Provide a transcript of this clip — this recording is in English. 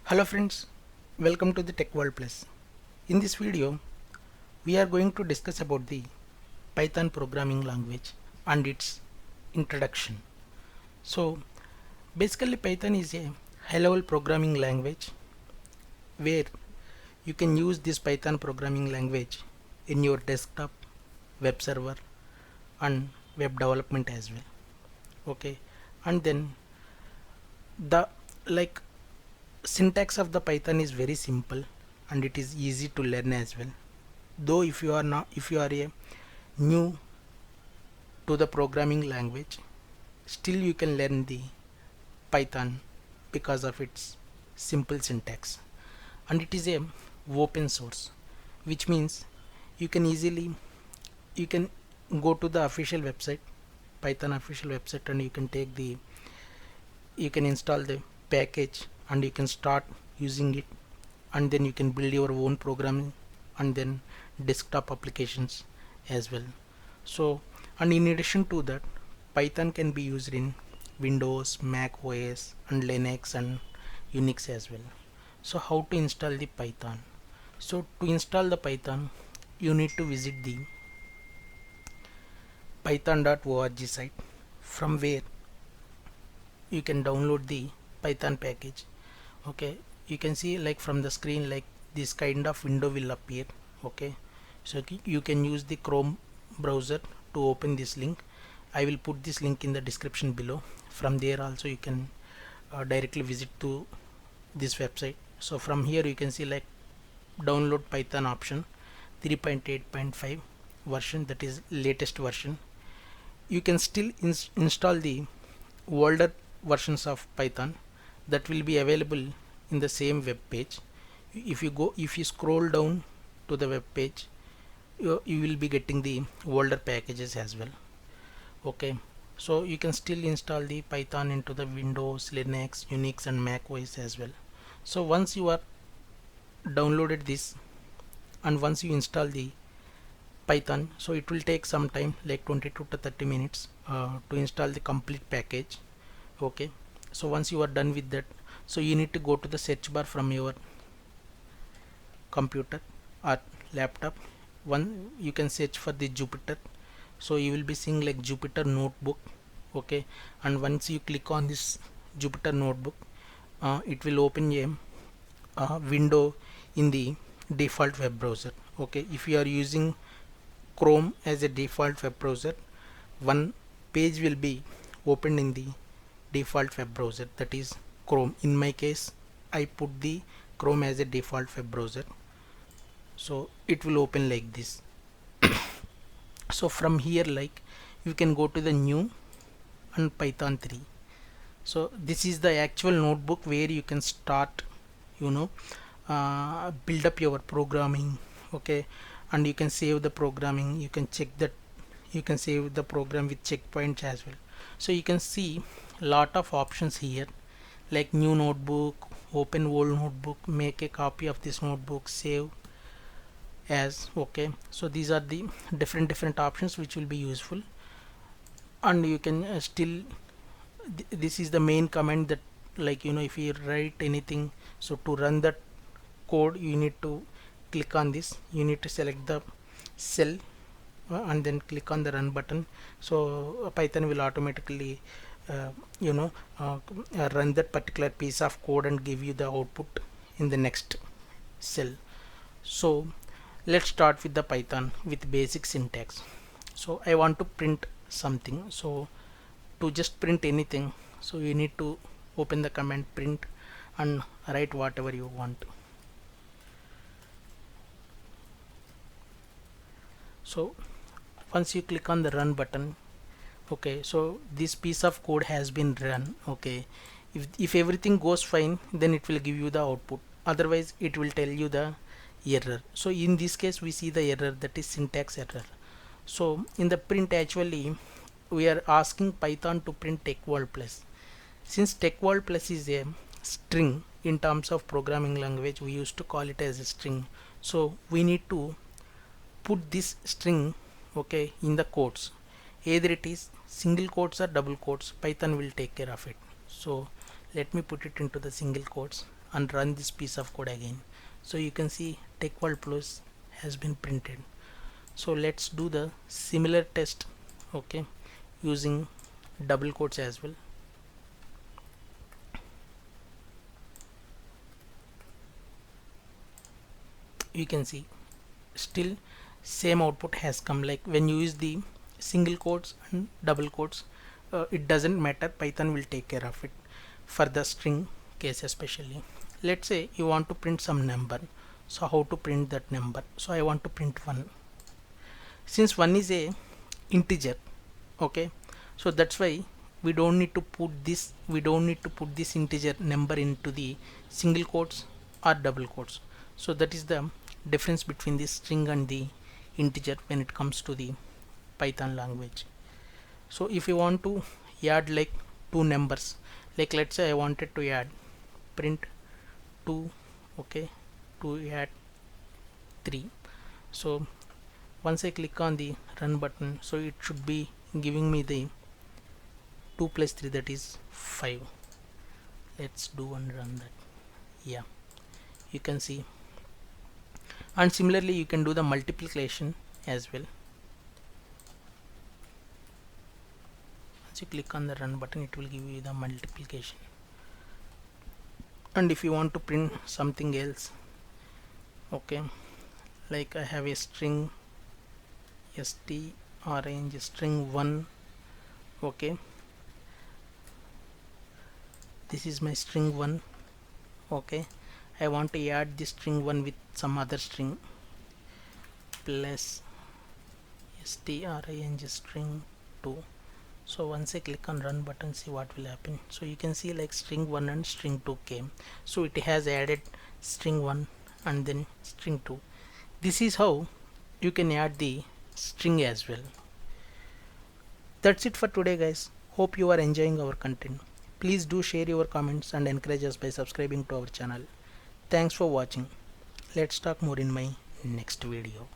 Hello friends, welcome to the Tech World Plus. In this video, we are going to discuss about the Python programming language and its introduction. So basically Python is a high-level programming language where you can use this Python programming language in your desktop, web server and web development as well. Okay, and then the like syntax of the Python is very simple and it is easy to learn as well. Though if you are a new to the programming language, still you can learn the Python because of its simple syntax, and it is a open source, which means you can easily you can go to the official website, Python official website, and you can install the package and you can start using it, and then you can build your own programming and then desktop applications as well. So, and in addition to that, Python can be used in Windows, Mac OS and Linux and Unix as well. So how to install the Python? So to install the Python, you need to visit the python.org site, from where you can download the Python package. Okay, you can see like from the screen, like this kind of window will appear. Okay, so you can use the Chrome browser to open this link. I will put this link in the description below. From there also you can directly visit to this website. So from here you can see like download Python option 3.8.5 version, that is latest version. You can still install the older versions of Python that will be available in the same web page. If you scroll down to the web page, you will be getting the older packages as well. Okay, so you can still install the Python into the Windows, Linux, Unix and Mac OS as well. So once you are downloaded this and once you install the Python, so it will take some time, like 22 to 30 minutes to install the complete package. Okay, so once you are done with that, so you need to go to the search bar from your computer or laptop. One, you can search for the Jupyter, so you will be seeing like Jupyter notebook. Okay, and once you click on this Jupyter notebook, it will open a window in the default web browser. Okay, if you are using Chrome as a default web browser, one page will be opened in the default web browser, that is Chrome. In my case, I put the Chrome as a default web browser, so it will open like this. So from here, like, you can go to the new and Python 3. So this is the actual notebook where you can start, build up your programming. Okay, and you can save the programming, you can check that, you can save the program with checkpoints as well. So you can see lot of options here, like new notebook, open old notebook, make a copy of this notebook, save as. Okay, so these are the different options which will be useful, and you can still this is the main command that, like, if you write anything, so to run that code you need to click on this, you need to select the cell and then click on the run button. So Python will automatically run that particular piece of code and give you the output in the next cell. So let's start with the Python with basic syntax. So I want to print something, so to just print anything, so you need to open the command print and write whatever you want. So once you click on the run button, okay, so this piece of code has been run. Okay, if everything goes fine, then it will give you the output, otherwise it will tell you the error. So in this case we see the error, that is syntax error. So in the print, actually we are asking Python to print TechWorld Plus. Since TechWorld Plus is a string in terms of programming language, we used to call it as a string, so we need to put this string, okay, in the quotes. Either it is single quotes or double quotes, Python will take care of it. So let me put it into the single quotes and run this piece of code again. So you can see TechWorld Plus has been printed. So let's do the similar test, okay, using double quotes as well. You can see still same output has come. Like when you use the single quotes and double quotes, it doesn't matter, Python will take care of it for the string case especially. Let's say you want to print some number, so how to print that number? So I want to print 1. Since 1 is a integer, okay, so that's why we don't need to put this integer number into the single quotes or double quotes. So that is the difference between the string and the integer when it comes to the Python language. So if you want to add like two numbers, like let's say I wanted to add print 2, okay, to add 3. So once I click on the run button, so it should be giving me the 2 plus 3, that is 5. Let's do and run that. Yeah, you can see. And similarly you can do the multiplication as well. Once you click on the run button, it will give you the multiplication. And if you want to print something else, okay, like I have a string string string 1, okay, this is my string 1, okay, I want to add this string 1 with some other string plus string string 2. So once I click on run button, see what will happen. So you can see like string 1 and string 2 came, so it has added string 1 and then string 2. This is how you can add the string as well. That's it for today guys. Hope you are enjoying our content. Please do share your comments and encourage us by subscribing to our channel. Thanks for watching. Let's talk more in my next video.